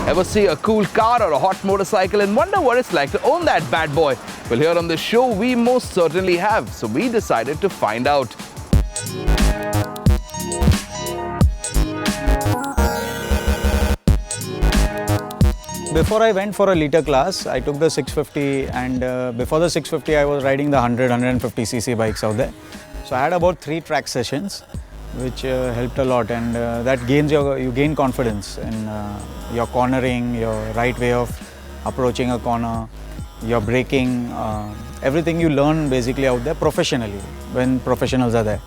Ever see a cool car or a hot motorcycle and wonder what it's like to own that bad boy? Well, here on the show, we most certainly have. So we decided to find out. Before I went for a liter class, I took the 650, and before the 650 I was riding the 150cc bikes out there. So I had about 3 track sessions, which helped a lot, and that you gain confidence in your cornering, your right way of approaching a corner, your braking, everything you learn basically out there professionally when professionals are there.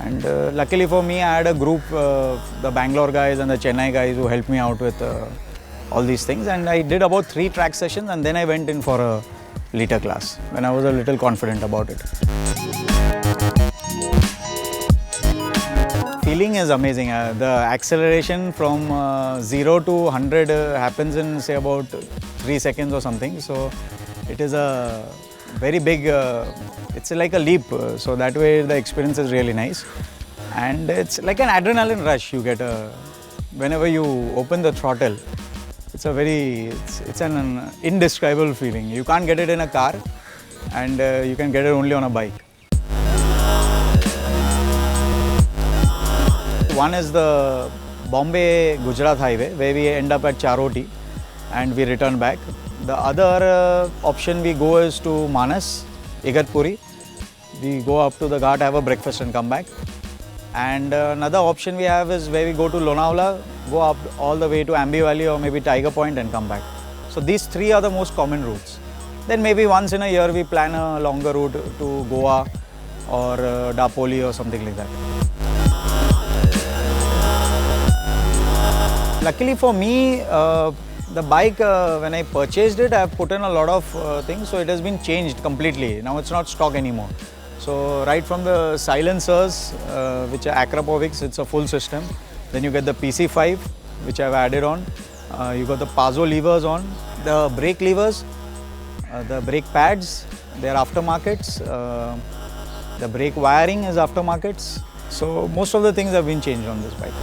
And luckily for me, I had a group, the Bangalore guys and the Chennai guys, who helped me out with all these things, and I did about 3 track sessions, and then I went in for a liter class when I was a little confident about it. Feeling is amazing. The acceleration from 0 to 100 happens in say about 3 seconds or something, so it is a very big, it's like a leap, so that way the experience is really nice, and it's like an adrenaline rush you get whenever you open the throttle. It's an indescribable feeling. You can't get it in a car, and you can get it only on a bike. One is the Bombay-Gujarat highway, where we end up at Charoti and we return back. The other option we go is to Manas, Igatpuri. We go up to the Ghat, have a breakfast and come back. And another option we have is where we go to Lonavala, go up all the way to Ambi Valley or maybe Tiger Point and come back. So these 3 are the most common routes. Then maybe once in a year we plan a longer route to Goa or Dapoli or something like that. Luckily for me, the bike, when I purchased it, I have put in a lot of things, so it has been changed completely. Now it's not stock anymore. So right from the silencers, which are Akrapovics, it's a full system. Then you get the PC5, which I've added on. You got the Pazo levers on, the brake levers, the brake pads, they're aftermarkets. The brake wiring is aftermarkets. So most of the things have been changed on this bike.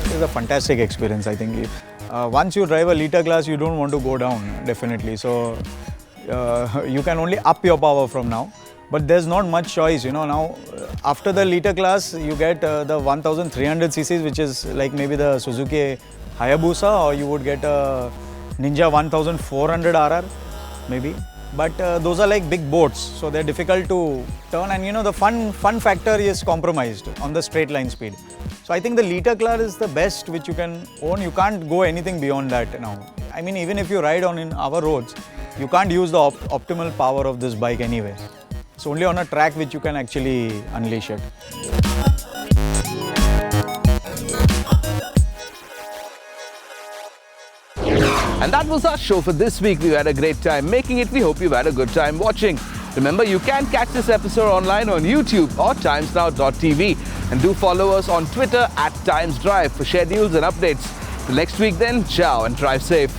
It's a fantastic experience, I think. Once you drive a liter class, you don't want to go down, definitely. So you can only up your power from now, but there's not much choice, you know. Now after the liter class, you get the 1300 cc's, which is like maybe the Suzuki Hayabusa, or you would get a Ninja 1400 RR maybe. But those are like big boats, so they're difficult to turn, and you know, the fun factor is compromised on the straight line speed. So I think the liter class is the best which you can own. You can't go anything beyond that now. I mean, even if you ride on in our roads, you can't use the optimal power of this bike anyway. It's only on a track which you can actually unleash it. And that was our show for this week. We had a great time making it. We hope you've had a good time watching. Remember, you can catch this episode online on YouTube or timesnow.tv. And do follow us on Twitter @TimesDrive for schedules and updates. Till next week then, ciao and drive safe.